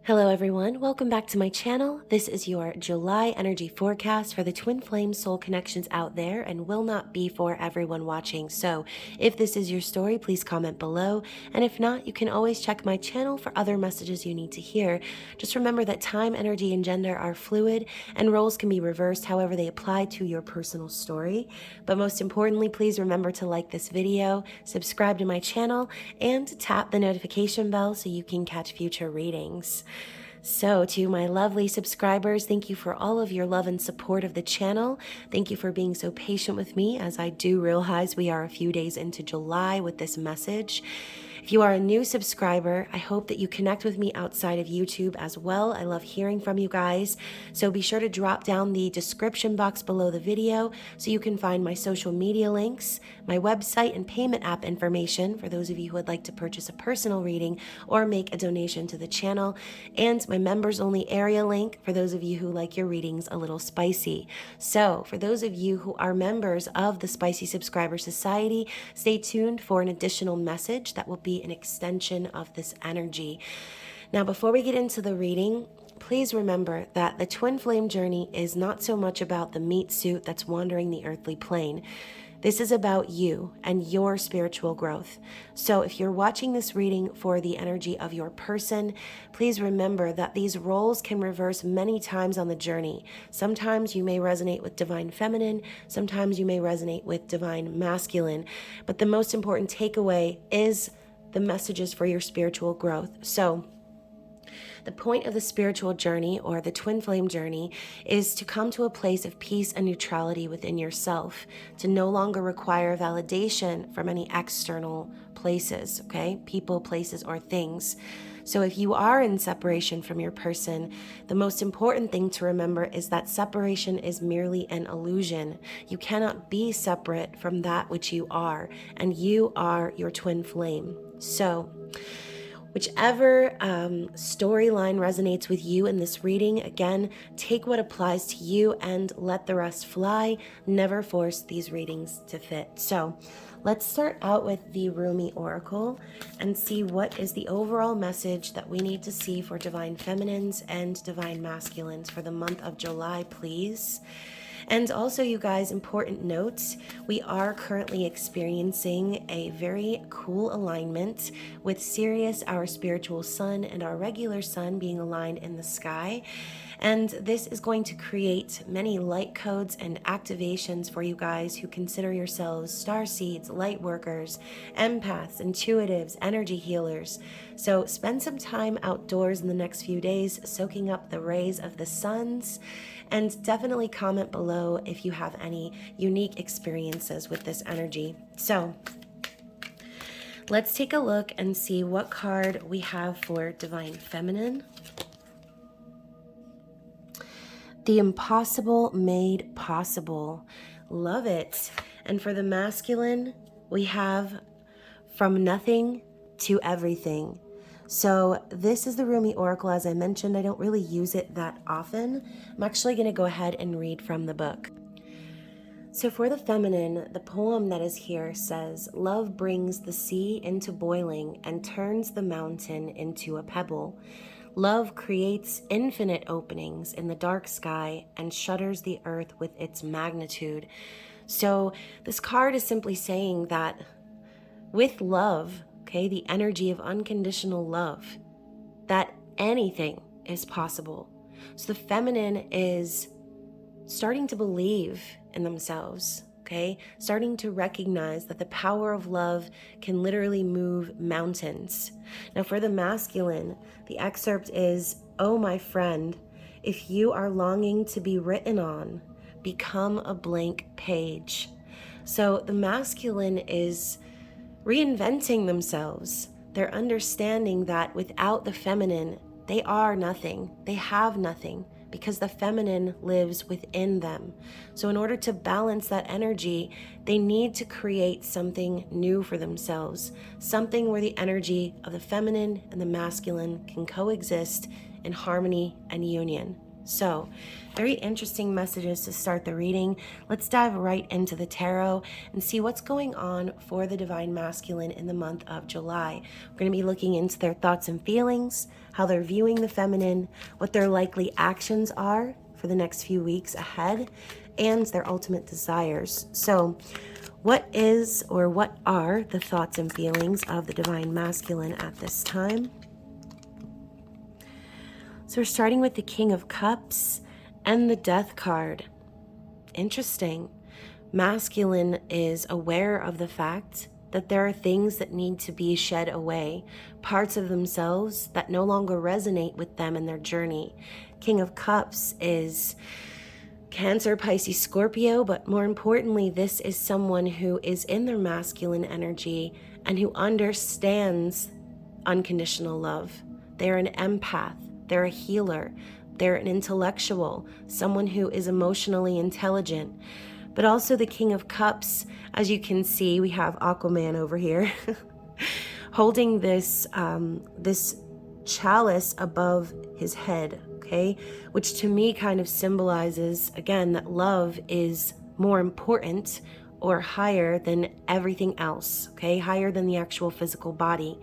Hello everyone, welcome back to my channel. This is your July energy forecast for the twin flame soul connections out there and will not be for everyone watching. So if this is your story, please comment below. And if not, you can always check my channel for other messages you need to hear. Just remember that time, energy, and gender are fluid and roles can be reversed however they apply to your personal story. But most importantly, please remember to like this video, subscribe to my channel, and tap the notification bell so you can catch future readings. So to my lovely subscribers, thank you for all of your love and support of the channel. Thank you for being so patient with me, as I do realize we are a few days into July with this message. If you are a new subscriber, I hope that you connect with me outside of YouTube as well. I love hearing from you guys. So be sure to drop down the description box below the video so you can find my social media links, my website and payment app information for those of you who would like to purchase a personal reading or make a donation to the channel, and my members only area link for those of you who like your readings a little spicy. So for those of you who are members of the Spicy Subscriber Society, stay tuned for an additional message that will be an extension of this energy. Now, before we get into the reading, please remember that the twin flame journey is not so much about the meat suit that's wandering the earthly plane. This is about you and your spiritual growth. So if you're watching this reading for the energy of your person, please remember that these roles can reverse many times on the journey. Sometimes you may resonate with divine feminine, sometimes you may resonate with divine masculine, but the most important takeaway is the messages for your spiritual growth. So the point of the spiritual journey, or the twin flame journey, is to come to a place of peace and neutrality within yourself, to no longer require validation from any external places, okay? People, places, or things. So if you are in separation from your person, the most important thing to remember is that separation is merely an illusion. You cannot be separate from that which you are, and you are your twin flame. So whichever storyline resonates with you in this reading, again, take what applies to you and let the rest fly. Never force these readings to fit. So let's start out with the Rumi Oracle and see what is the overall message that we need to see for divine feminines and divine masculines for the month of July, please. And also, you guys, important notes, we are currently experiencing a very cool alignment with Sirius, our spiritual sun, and our regular sun being aligned in the sky. And this is going to create many light codes and activations for you guys who consider yourselves starseeds, light workers, empaths, intuitives, energy healers. So spend some time outdoors in the next few days soaking up the rays of the suns, and definitely comment below if you have any unique experiences with this energy. So let's take a look and see what card we have for divine feminine. The impossible made possible. Love it. And for the masculine, we have from nothing to everything. So this is the Rumi Oracle. As I mentioned, I don't really use it that often. I'm actually going to go ahead and read from the book. So for the feminine, the poem that is here says, "Love brings the sea into boiling and turns the mountain into a pebble. Love creates infinite openings in the dark sky and shudders the earth with its magnitude." So this card is simply saying that with love, okay, the energy of unconditional love, that anything is possible. So the feminine is starting to believe in themselves, okay? Starting to recognize that the power of love can literally move mountains. Now for the masculine, the excerpt is, "Oh, my friend, if you are longing to be written on, become a blank page." So the masculine is reinventing themselves. They're understanding that without the feminine, they are nothing. They have nothing because the feminine lives within them. So in order to balance that energy, they need to create something new for themselves, something where the energy of the feminine and the masculine can coexist in harmony and union. So, very interesting messages to start the reading. Let's dive right into the tarot and see what's going on for the Divine Masculine in the month of July. We're going to be looking into their thoughts and feelings, how they're viewing the feminine, what their likely actions are for the next few weeks ahead, and their ultimate desires. So, what is or what are the thoughts and feelings of the Divine Masculine at this time? So we're starting with the King of Cups and the Death card. Interesting. Masculine is aware of the fact that there are things that need to be shed away, parts of themselves that no longer resonate with them in their journey. King of Cups is Cancer, Pisces, Scorpio, but more importantly, this is someone who is in their masculine energy and who understands unconditional love. They're an empath. They're a healer. They're an intellectual, someone who is emotionally intelligent. But also the King of Cups, as you can see, we have Aquaman over here holding this chalice above his head, okay? Which to me kind of symbolizes, again, that love is more important or higher than everything else, okay? Higher than the actual physical body.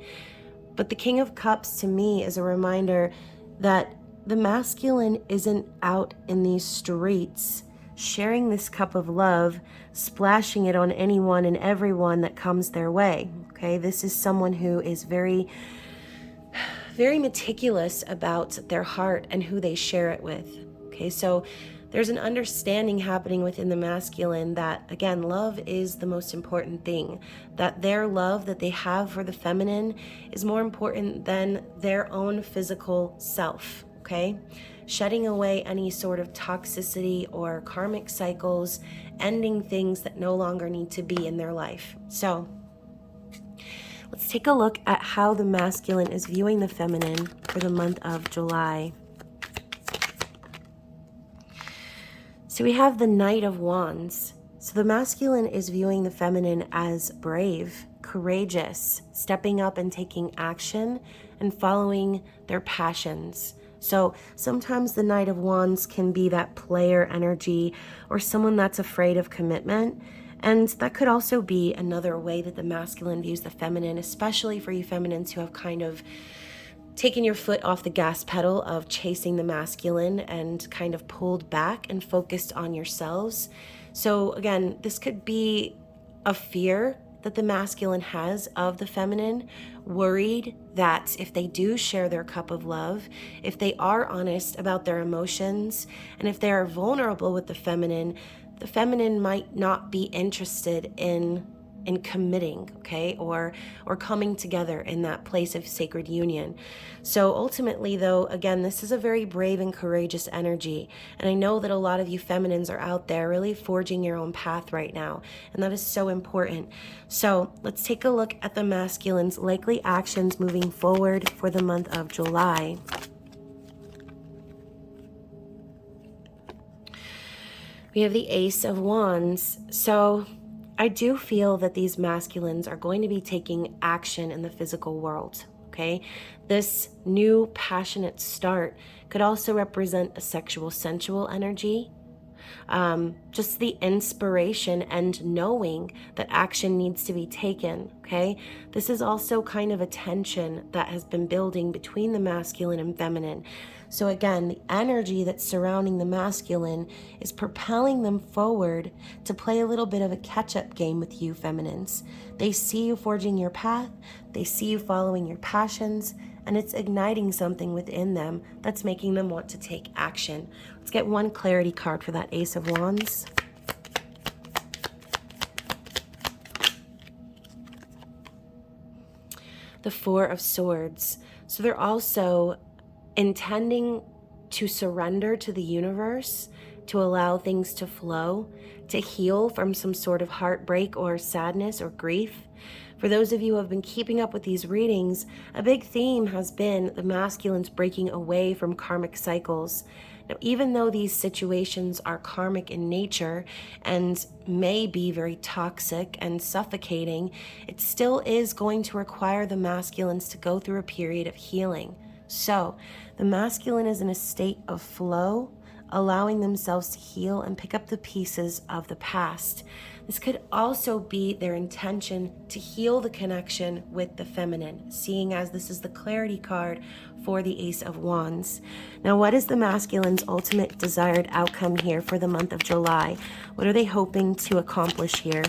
But the King of Cups to me is a reminder that the masculine isn't out in these streets sharing this cup of love, splashing it on anyone and everyone that comes their way. Okay, this is someone who is very, very meticulous about their heart and who they share it with. Okay, so there's an understanding happening within the masculine that, again, love is the most important thing. That their love that they have for the feminine is more important than their own physical self, okay? Shedding away any sort of toxicity or karmic cycles, ending things that no longer need to be in their life. So, let's take a look at how the masculine is viewing the feminine for the month of July. So we have the Knight of Wands. So the masculine is viewing the feminine as brave, courageous, stepping up and taking action and following their passions. So sometimes the Knight of Wands can be that player energy or someone that's afraid of commitment. And that could also be another way that the masculine views the feminine, especially for you feminines who have kind of taken your foot off the gas pedal of chasing the masculine and kind of pulled back and focused on yourselves. So again, this could be a fear that the masculine has of the feminine, worried that if they do share their cup of love, if they are honest about their emotions, and if they are vulnerable with the feminine might not be interested in committing, okay, or coming together in that place of sacred union. So ultimately, though, again, this is a very brave and courageous energy, and I know that a lot of you feminines are out there really forging your own path right now, and that is so important. So let's take a look at the masculine's likely actions moving forward for the month of July. We have the Ace of Wands. So I do feel that these masculines are going to be taking action in the physical world, okay? This new passionate start could also represent a sexual, sensual energy. Just the inspiration and knowing that action needs to be taken, okay? This is also kind of a tension that has been building between the masculine and feminine. So again, the energy that's surrounding the masculine is propelling them forward to play a little bit of a catch-up game with you feminines. They see you forging your path, they see you following your passions, and it's igniting something within them that's making them want to take action. Let's get one clarity card for that Ace of Wands. The Four of Swords. So they're also intending to surrender to the universe, to allow things to flow, to heal from some sort of heartbreak or sadness or grief. For those of you who have been keeping up with these readings, a big theme has been the masculines breaking away from karmic cycles. Now, even though these situations are karmic in nature and may be very toxic and suffocating, it still is going to require the masculines to go through a period of healing. So, the masculine is in a state of flow, allowing themselves to heal and pick up the pieces of the past. This could also be their intention to heal the connection with the feminine, seeing as this is the clarity card for the Ace of Wands. Now, what is the masculine's ultimate desired outcome here for the month of July? What are they hoping to accomplish here?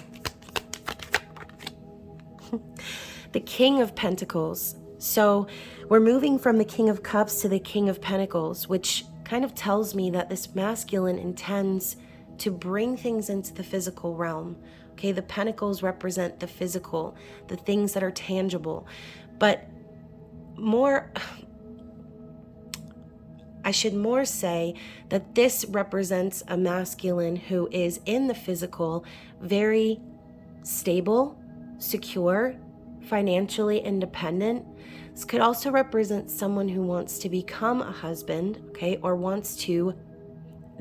The King of Pentacles. So we're moving from the King of Cups to the King of Pentacles, which kind of tells me that this masculine intends to bring things into the physical realm. Okay, the pentacles represent the physical, the things that are tangible. But I should more say that this represents a masculine who is in the physical, very stable, secure, financially independent. This could also represent someone who wants to become a husband, okay, or wants to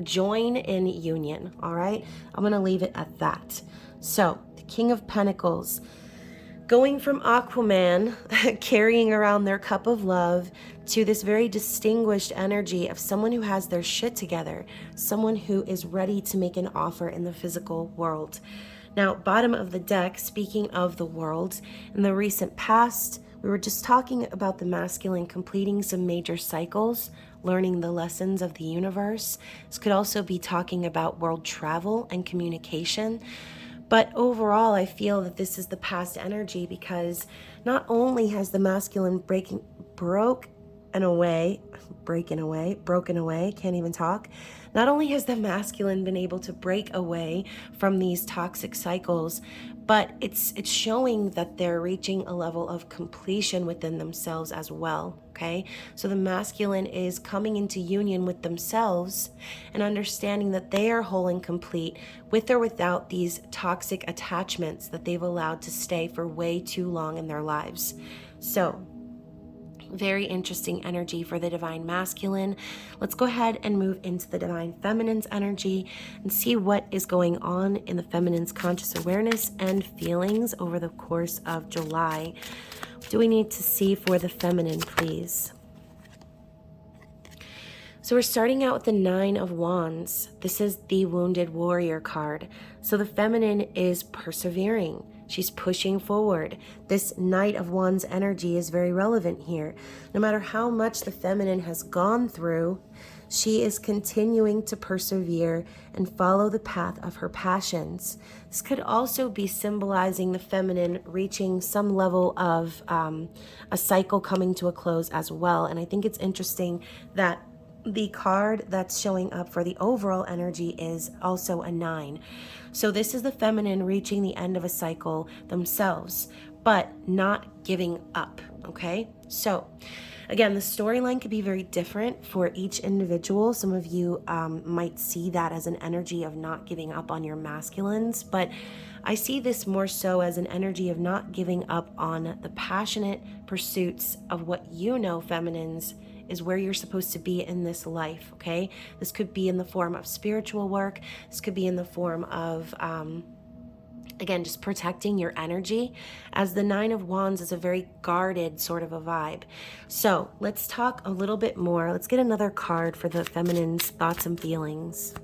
join in union, all right? I'm going to leave it at that. So, the King of Pentacles, going from Aquaman, carrying around their cup of love, to this very distinguished energy of someone who has their shit together, someone who is ready to make an offer in the physical world. Now, bottom of the deck, speaking of the world, in the recent past, we were just talking about the masculine completing some major cycles, learning the lessons of the universe. This could also be talking about world travel and communication. But overall, I feel that this is the past energy because not only has the masculine broken away, can't even talk. Not only has the masculine been able to break away from these toxic cycles, but it's showing that they're reaching a level of completion within themselves as well, okay? So the masculine is coming into union with themselves and understanding that they are whole and complete with or without these toxic attachments that they've allowed to stay for way too long in their lives. So, very interesting energy for the divine masculine. Let's go ahead and move into the divine feminine's energy and see what is going on in the feminine's conscious awareness and feelings over the course of July. What do we need to see for the feminine, please? So we're starting out with the Nine of Wands. This is the Wounded Warrior card. So the feminine is persevering. She's pushing forward. This Knight of Wands energy is very relevant here. No matter how much the feminine has gone through, she is continuing to persevere and follow the path of her passions. This could also be symbolizing the feminine reaching some level of a cycle coming to a close as well. And I think it's interesting that the card that's showing up for the overall energy is also a 9. So this is the feminine reaching the end of a cycle themselves, but not giving up, okay? So again, the storyline could be very different for each individual. Some of you might see that as an energy of not giving up on your masculines, but I see this more so as an energy of not giving up on the passionate pursuits of what you know, feminines, is where you're supposed to be in this life, okay? This could be in the form of spiritual work. This could be in the form of, again, just protecting your energy, as the Nine of Wands is a very guarded sort of a vibe. So let's talk a little bit more. Let's get another card for the feminine's thoughts and feelings.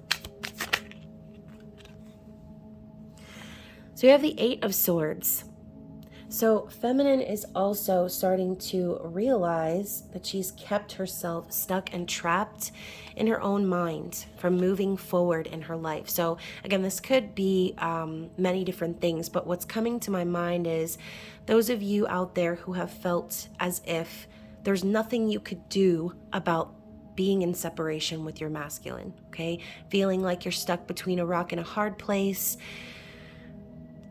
So we have the Eight of Swords. So feminine is also starting to realize that she's kept herself stuck and trapped in her own mind from moving forward in her life. So again, this could be many different things, but what's coming to my mind is those of you out there who have felt as if there's nothing you could do about being in separation with your masculine, okay? Feeling like you're stuck between a rock and a hard place,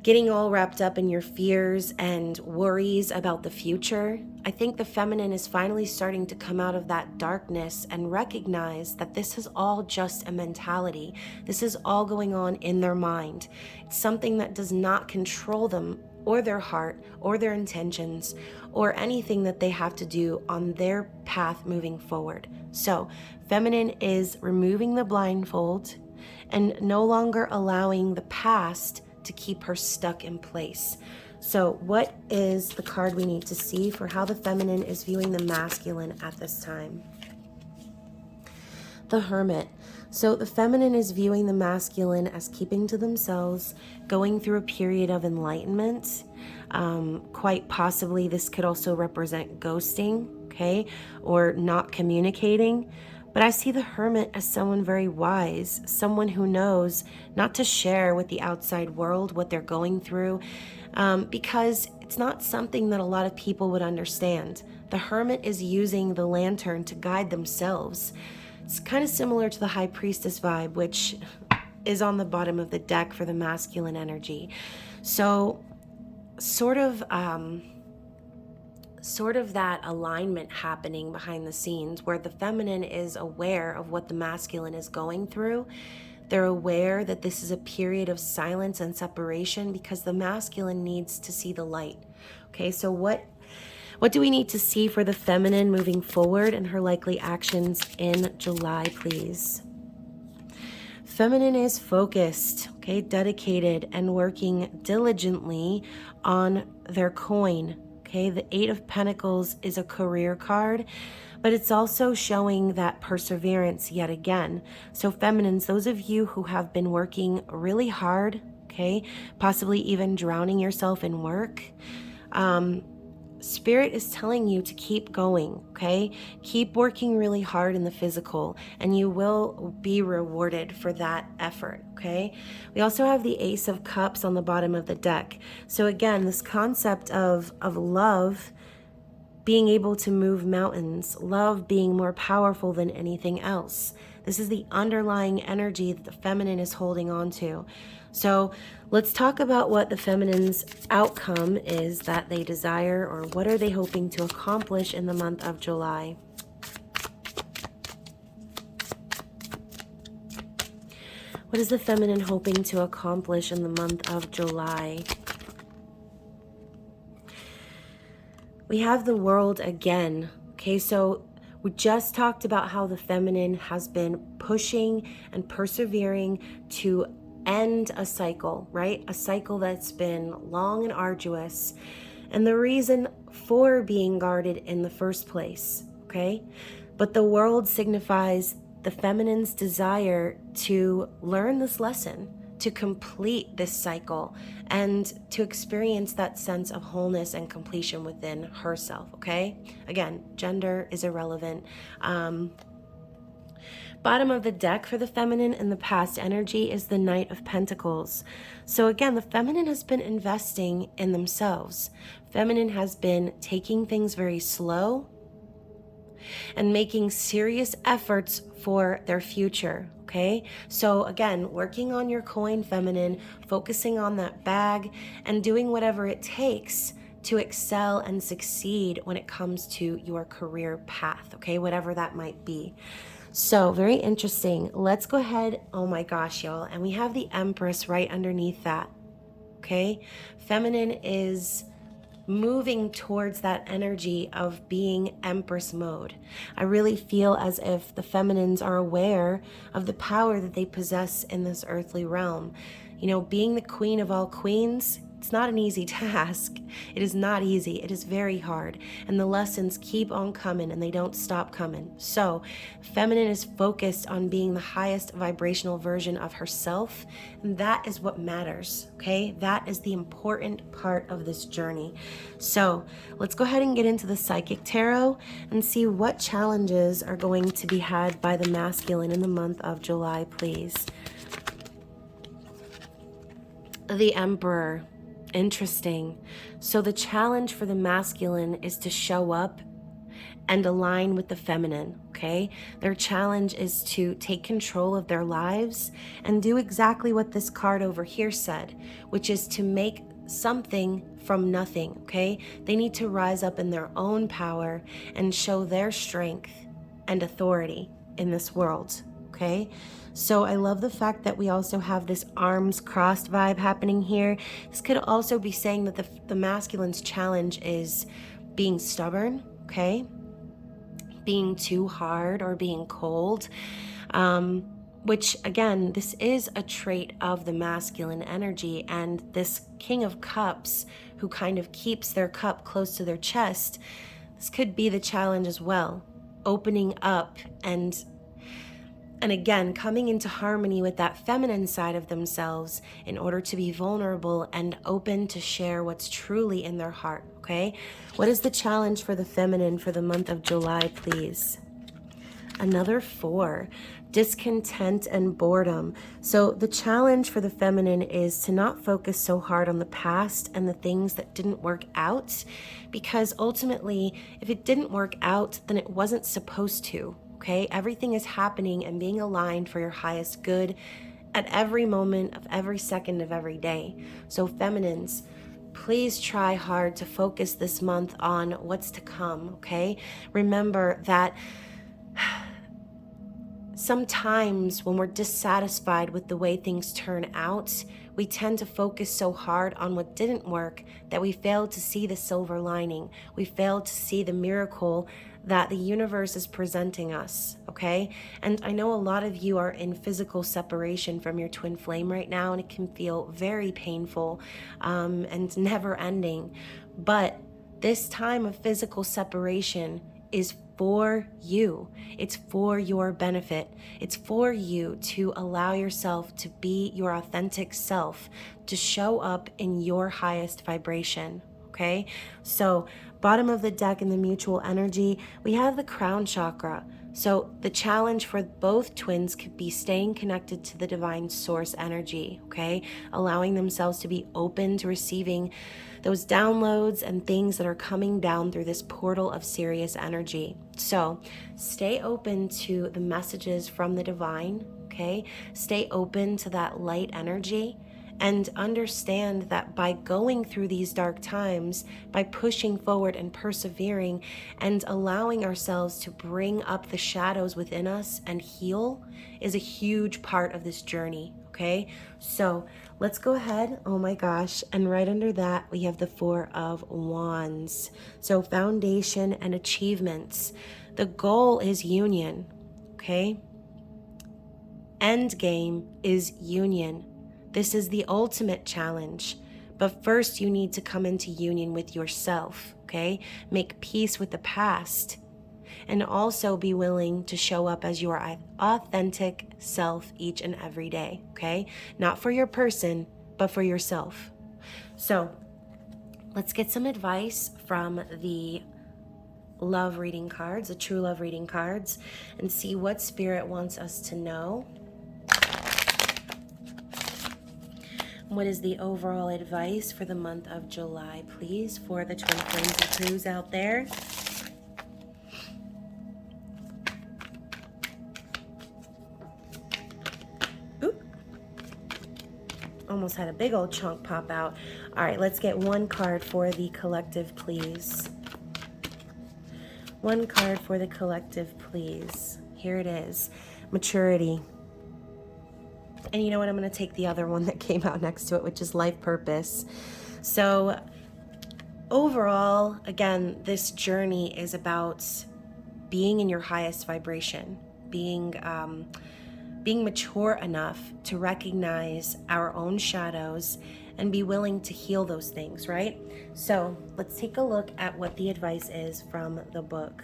getting all wrapped up in your fears and worries about the future. I think the feminine is finally starting to come out of that darkness and recognize that this is all just a mentality. This is all going on in their mind. It's something that does not control them or their heart or their intentions or anything that they have to do on their path moving forward. So, feminine is removing the blindfold and no longer allowing the past to keep her stuck in place. So what is the card we need to see for how the feminine is viewing the masculine at this time? The Hermit. So the feminine is viewing the masculine as keeping to themselves, going through a period of enlightenment. Quite possibly this could also represent ghosting, okay, or not communicating. But I see the Hermit as someone very wise, someone who knows not to share with the outside world what they're going through, because it's not something that a lot of people would understand. The Hermit is using the lantern to guide themselves. It's kind of similar to the High Priestess vibe, which is on the bottom of the deck for the masculine energy. So sort of that alignment happening behind the scenes where the feminine is aware of what the masculine is going through. They're aware that this is a period of silence and separation because the masculine needs to see the light. Okay, so what do we need to see for the feminine moving forward and her likely actions in July, please? Feminine is focused, okay, dedicated, and working diligently on their coin. Okay, the Eight of Pentacles is a career card, but it's also showing that perseverance yet again. So feminines, those of you who have been working really hard, okay, possibly even drowning yourself in work, Spirit is telling you to keep going, okay? Keep working really hard in the physical, and you will be rewarded for that effort, okay? We also have the Ace of Cups on the bottom of the deck. So again, this concept of love being able to move mountains, love being more powerful than anything else. This is the underlying energy that the feminine is holding on to. So let's talk about what the feminine's outcome is that they desire, or what are they hoping to accomplish in the month of July. What is the feminine hoping to accomplish in the month of July? We have the World again. Okay, so we just talked about how the feminine has been pushing and persevering to end a cycle, right? A cycle that's been long and arduous, and the reason for being guarded in the first place, okay? But the World signifies the feminine's desire to learn this lesson, to complete this cycle, and to experience that sense of wholeness and completion within herself, okay? Again, gender is irrelevant. Bottom of the deck for the feminine in the past energy is the Knight of Pentacles. So again, the feminine has been investing in themselves. Feminine has been taking things very slow and making serious efforts for their future, okay? So again, working on your coin, feminine, focusing on that bag, and doing whatever it takes to excel and succeed when it comes to your career path, okay? Whatever that might be. So very interesting. Let's go ahead. Oh my gosh, y'all. And we have the Empress right underneath that, okay? Feminine is moving towards that energy of being Empress mode. I really feel as if the feminines are aware of the power that they possess in this earthly realm. You know, being the queen of all queens, it's not an easy task. It is not easy. It is very hard. And the lessons keep on coming and they don't stop coming. So feminine is focused on being the highest vibrational version of herself. And that is what matters, okay? That is the important part of this journey. So let's go ahead and get into the Psychic Tarot and see what challenges are going to be had by the masculine in the month of July, please. The Emperor. Interesting. So the challenge for the masculine is to show up and align with the feminine, okay? Their challenge is to take control of their lives and do exactly what this card over here said, which is to make something from nothing, okay? They need to rise up in their own power and show their strength and authority in this world, okay? So I love the fact that we also have this arms crossed vibe happening here. This could also be saying that the masculine's challenge is being stubborn, okay? Being too hard or being cold, which again, this is a trait of the masculine energy. And this King of Cups, who kind of keeps their cup close to their chest, this could be the challenge as well. Opening up and And again, coming into harmony with that feminine side of themselves in order to be vulnerable and open to share what's truly in their heart, okay? What is the challenge for the feminine for the month of July, please? Another 4, discontent and boredom. So the challenge for the feminine is to not focus so hard on the past and the things that didn't work out, because ultimately, if it didn't work out, then it wasn't supposed to. Okay, everything is happening and being aligned for your highest good at every moment of every second of every day. So feminines, please try hard to focus this month on what's to come, okay? Remember that sometimes when we're dissatisfied with the way things turn out, we tend to focus so hard on what didn't work that we fail to see the silver lining. We fail to see the miracle that the universe is presenting us, okay? And I know a lot of you are in physical separation from your twin flame right now, and it can feel very painful and never ending. But this time of physical separation is for you. It's for your benefit. It's for you to allow yourself to be your authentic self, to show up in your highest vibration, okay? So bottom of the deck in the mutual energy, we have the crown chakra. So the challenge for both twins could be staying connected to the divine source energy, okay? Allowing themselves to be open to receiving those downloads and things that are coming down through this portal of Sirius energy. So stay open to the messages from the divine, okay? Stay open to that light energy, and understand that by going through these dark times, by pushing forward and persevering and allowing ourselves to bring up the shadows within us and heal is a huge part of this journey, okay? So let's go ahead, oh my gosh, and right under that we have the 4 of Wands. So foundation and achievements. The goal is union, okay? End game is union. This is the ultimate challenge. But first you need to come into union with yourself, okay? Make peace with the past. And also be willing to show up as your authentic self each and every day, okay? Not for your person, but for yourself. So let's get some advice from the love reading cards, the true love reading cards, and see what spirit wants us to know. What is the overall advice for the month of July, please, for the twin flames and crews out there? Oop. Almost had a big old chunk pop out. All right, let's get one card for the collective, please. One card for the collective, please. Here it is. Maturity. And you know what? I'm going to take the other one that came out next to it, which is life purpose. So overall, again, this journey is about being in your highest vibration, being mature enough to recognize our own shadows and be willing to heal those things, right? So let's take a look at what the advice is from the book.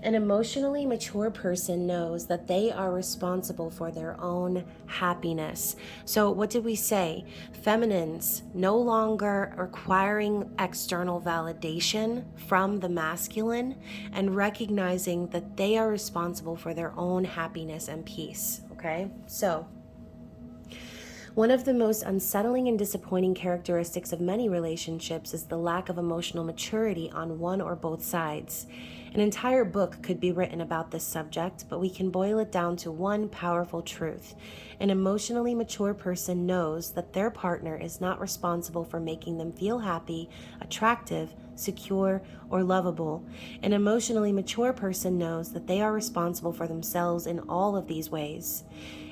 An emotionally mature person knows that they are responsible for their own happiness. So what did we say? Feminines no longer requiring external validation from the masculine and recognizing that they are responsible for their own happiness and peace, okay? So one of the most unsettling and disappointing characteristics of many relationships is the lack of emotional maturity on one or both sides. An entire book could be written about this subject, but we can boil it down to one powerful truth. An emotionally mature person knows that their partner is not responsible for making them feel happy, attractive, secure, or lovable. An emotionally mature person knows that they are responsible for themselves in all of these ways.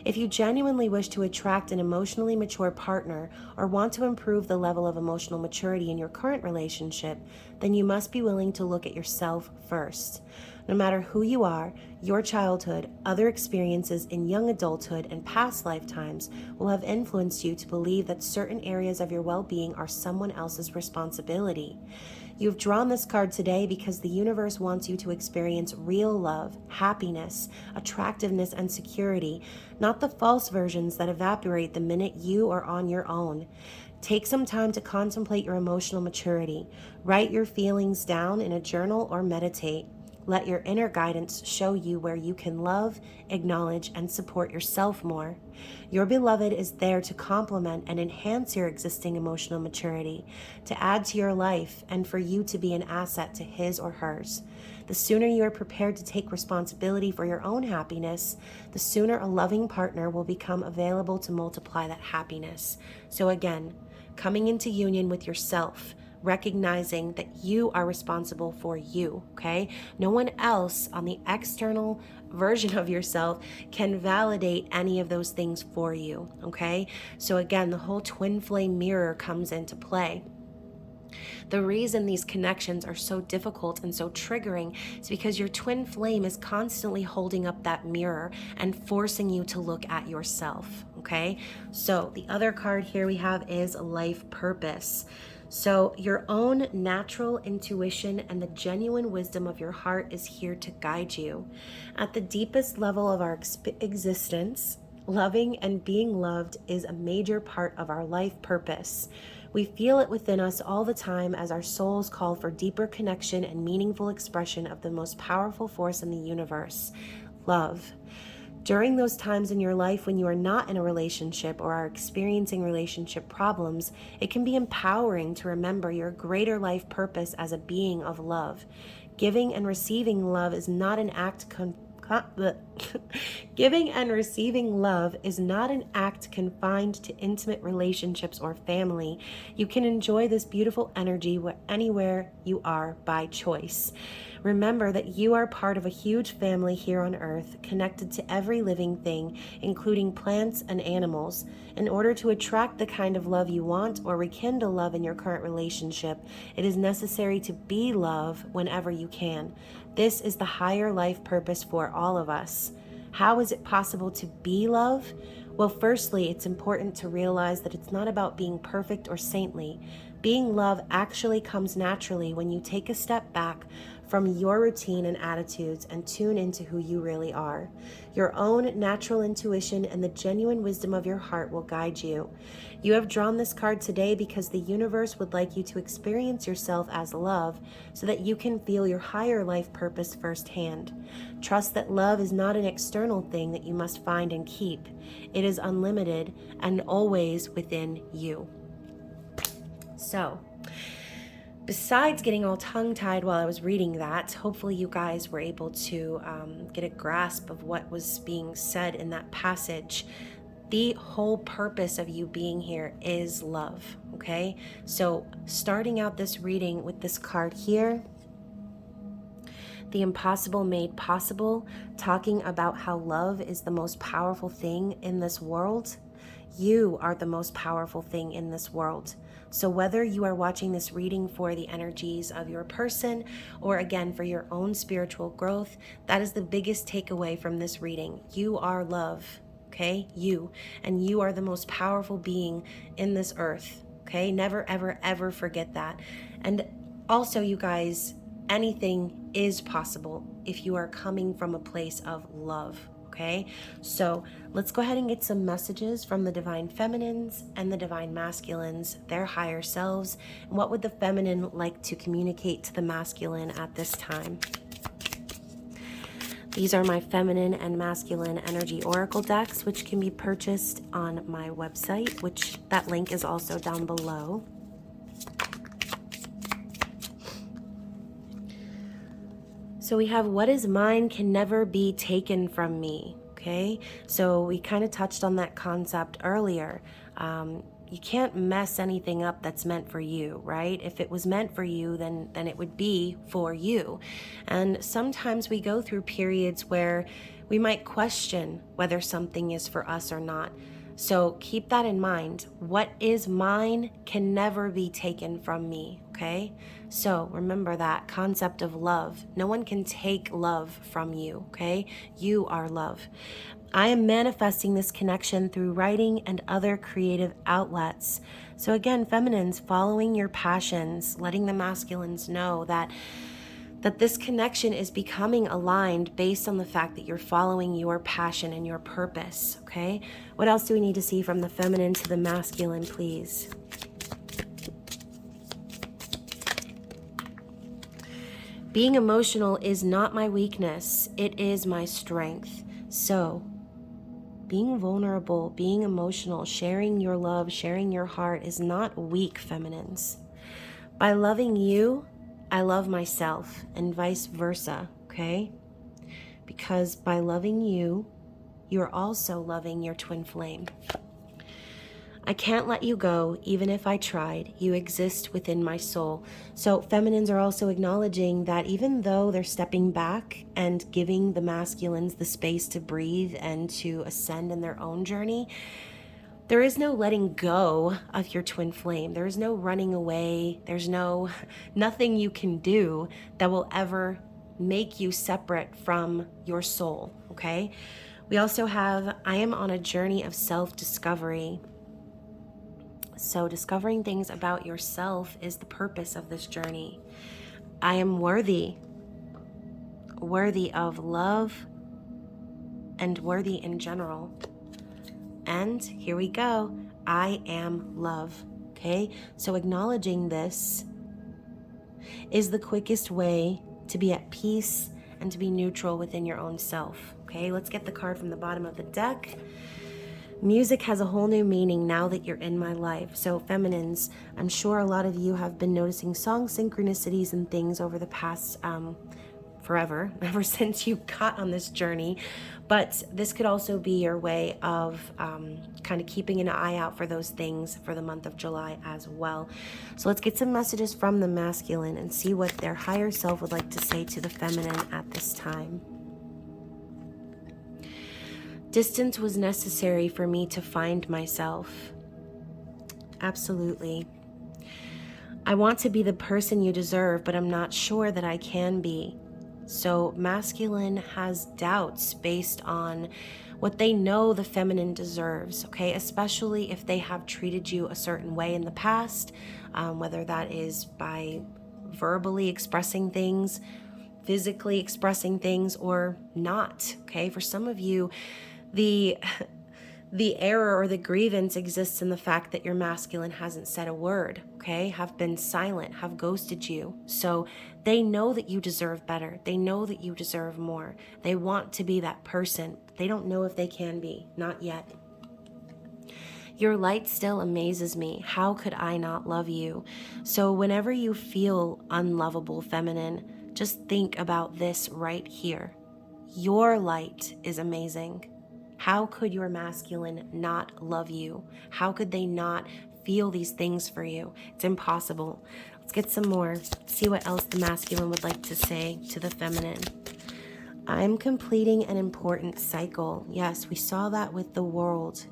If you genuinely wish to attract an emotionally mature partner or want to improve the level of emotional maturity in your current relationship, then you must be willing to look at yourself first. No matter who you are, your childhood, other experiences in young adulthood, and past lifetimes will have influenced you to believe that certain areas of your well-being are someone else's responsibility. You've drawn this card today because the universe wants you to experience real love, happiness, attractiveness, and security, not the false versions that evaporate the minute you are on your own. Take some time to contemplate your emotional maturity. Write your feelings down in a journal or meditate. Let your inner guidance show you where you can love, acknowledge, and support yourself more. Your beloved is there to complement and enhance your existing emotional maturity, to add to your life, and for you to be an asset to his or hers. The sooner you are prepared to take responsibility for your own happiness, the sooner a loving partner will become available to multiply that happiness. So again, coming into union with yourself, recognizing that you are responsible for you, okay? No one else on the external version of yourself can validate any of those things for you, okay? So again, the whole twin flame mirror comes into play. The reason these connections are so difficult and so triggering is because your twin flame is constantly holding up that mirror and forcing you to look at yourself, okay? So the other card here we have is life purpose. So your own natural intuition and the genuine wisdom of your heart is here to guide you. At the deepest level of our existence, loving and being loved is a major part of our life purpose. We feel it within us all the time as our souls call for deeper connection and meaningful expression of the most powerful force in the universe, love. During those times in your life when you are not in a relationship or are experiencing relationship problems, it can be empowering to remember your greater life purpose as a being of love. Giving and receiving love is not an act Giving and receiving love is not an act confined to intimate relationships or family. You can enjoy this beautiful energy anywhere you are by choice. Remember that you are part of a huge family here on Earth, connected to every living thing, including plants and animals. In order to attract the kind of love you want or rekindle love in your current relationship, it is necessary to be love whenever you can. This is the higher life purpose for all of us. How is it possible to be love? Well, firstly, it's important to realize that it's not about being perfect or saintly. Being love actually comes naturally when you take a step back from your routine and attitudes and tune into who you really are. Your own natural intuition and the genuine wisdom of your heart will guide you. You have drawn this card today because the universe would like you to experience yourself as love so that you can feel your higher life purpose firsthand. Trust that love is not an external thing that you must find and keep. It is unlimited and always within you. So, besides getting all tongue-tied while I was reading that, hopefully you guys were able to get a grasp of what was being said in that passage. The whole purpose of you being here is love, okay? So starting out this reading with this card here, the impossible made possible, talking about how love is the most powerful thing in this world. You are the most powerful thing in this world. So whether you are watching this reading for the energies of your person or again for your own spiritual growth, that is the biggest takeaway from this reading. You are love, okay? You. And you are the most powerful being in this earth, okay? Never, ever, ever forget that. And also, you guys, anything is possible if you are coming from a place of love. Okay, so let's go ahead and get some messages from the divine feminines and the divine masculines, their higher selves. And what would the feminine like to communicate to the masculine at this time? These are my feminine and masculine energy oracle decks, which can be purchased on my website, which that link is also down below. So we have what is mine can never be taken from me, okay? So we kind of touched on that concept earlier. you can't mess anything up that's meant for you, right? If it was meant for you, then it would be for you. And sometimes we go through periods where we might question whether something is for us or not. So keep that in mind. What is mine can never be taken from me, okay? So remember that concept of love. No one can take love from you, okay? You are love. I am manifesting this connection through writing and other creative outlets. So again, feminines, following your passions, letting the masculines know that this connection is becoming aligned based on the fact that you're following your passion and your purpose, okay? What else do we need to see from the feminine to the masculine, please? Being emotional is not my weakness. It is my strength. So, being vulnerable, being emotional, sharing your love, sharing your heart is not weak, feminines. By loving you, I love myself, and vice versa, okay? Because by loving you, you're also loving your twin flame. I can't let you go, even if I tried. You exist within my soul. So feminines are also acknowledging that even though they're stepping back and giving the masculines the space to breathe and to ascend in their own journey, there is no letting go of your twin flame. There is no running away. There's nothing you can do that will ever make you separate from your soul, okay? We also have, I am on a journey of self-discovery. So discovering things about yourself is the purpose of this journey. I am worthy of love and worthy in general. And here we go. I am love. Okay? So acknowledging this is the quickest way to be at peace and to be neutral within your own self. Okay? Let's get the card from the bottom of the deck. Music has a whole new meaning now that you're in my life. So feminines, I'm sure a lot of you have been noticing song synchronicities and things over the past forever, ever since you got on this journey. But this could also be your way of kind of keeping an eye out for those things for the month of July as well. So let's get some messages from the masculine and see what their higher self would like to say to the feminine at this time. Distance was necessary for me to find myself. Absolutely. I want to be the person you deserve, but I'm not sure that I can be. So masculine has doubts based on what they know the feminine deserves, okay? Especially if they have treated you a certain way in the past, whether that is by verbally expressing things, physically expressing things, or not, okay? For some of you, the error or the grievance exists in the fact that your masculine hasn't said a word, okay? Have been silent, have ghosted you. So they know that you deserve better. They know that you deserve more. They want to be that person. They don't know if they can be, not yet. Your light still amazes me. How could I not love you? So whenever you feel unlovable, feminine, just think about this right here. Your light is amazing. How could your masculine not love you? How could they not feel these things for you? It's impossible. Let's get some more. See what else the masculine would like to say to the feminine. I'm completing an important cycle. Yes, we saw that with the world.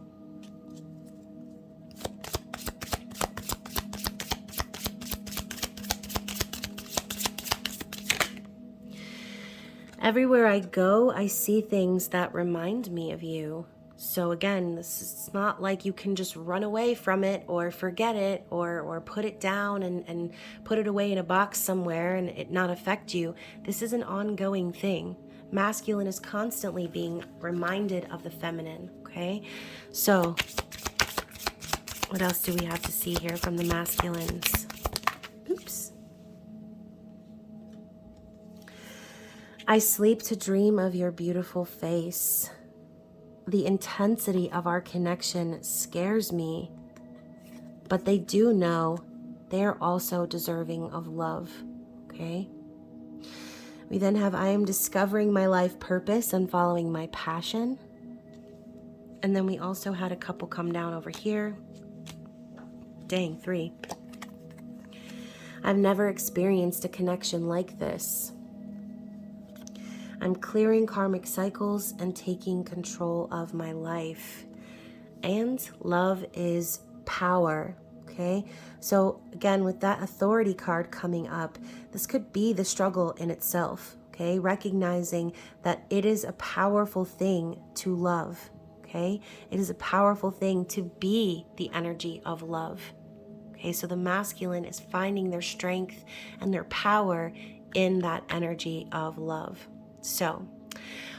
Everywhere I go, I see things that remind me of you. So again, this is not like you can just run away from it or forget it or put it down and put it away in a box somewhere and it not affect you. This is an ongoing thing. Masculine is constantly being reminded of the feminine, okay? So what else do we have to see here from the masculines? Oops. I sleep to dream of your beautiful face. The intensity of our connection scares me, but they do know they are also deserving of love, okay? We then have, I am discovering my life purpose and following my passion. And then we also had a couple come down over here. Dang, 3. I've never experienced a connection like this. I'm clearing karmic cycles and taking control of my life. And love is power. Okay, so again, with that authority card coming up, this could be the struggle in itself. Okay, recognizing that it is a powerful thing to love. Okay, it is a powerful thing to be the energy of love. Okay, so the masculine is finding their strength and their power in that energy of love. So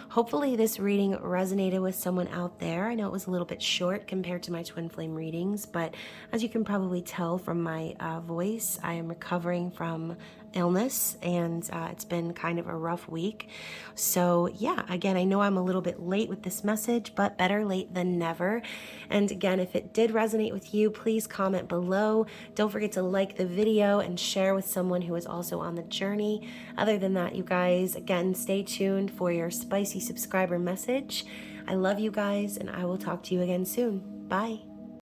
hopefully this reading resonated with someone out there. I know it was a little bit short compared to my twin flame readings, but as you can probably tell from my voice, I am recovering from illness, and it's been kind of a rough week. So yeah, again, I know I'm a little bit late with this message, but better late than never. And again, if it did resonate with you, please comment below. Don't forget to like the video and share with someone who is also on the journey. Other than that, you guys, again, stay tuned for your spicy subscriber message. I love you guys, and I will talk to you again soon. Bye.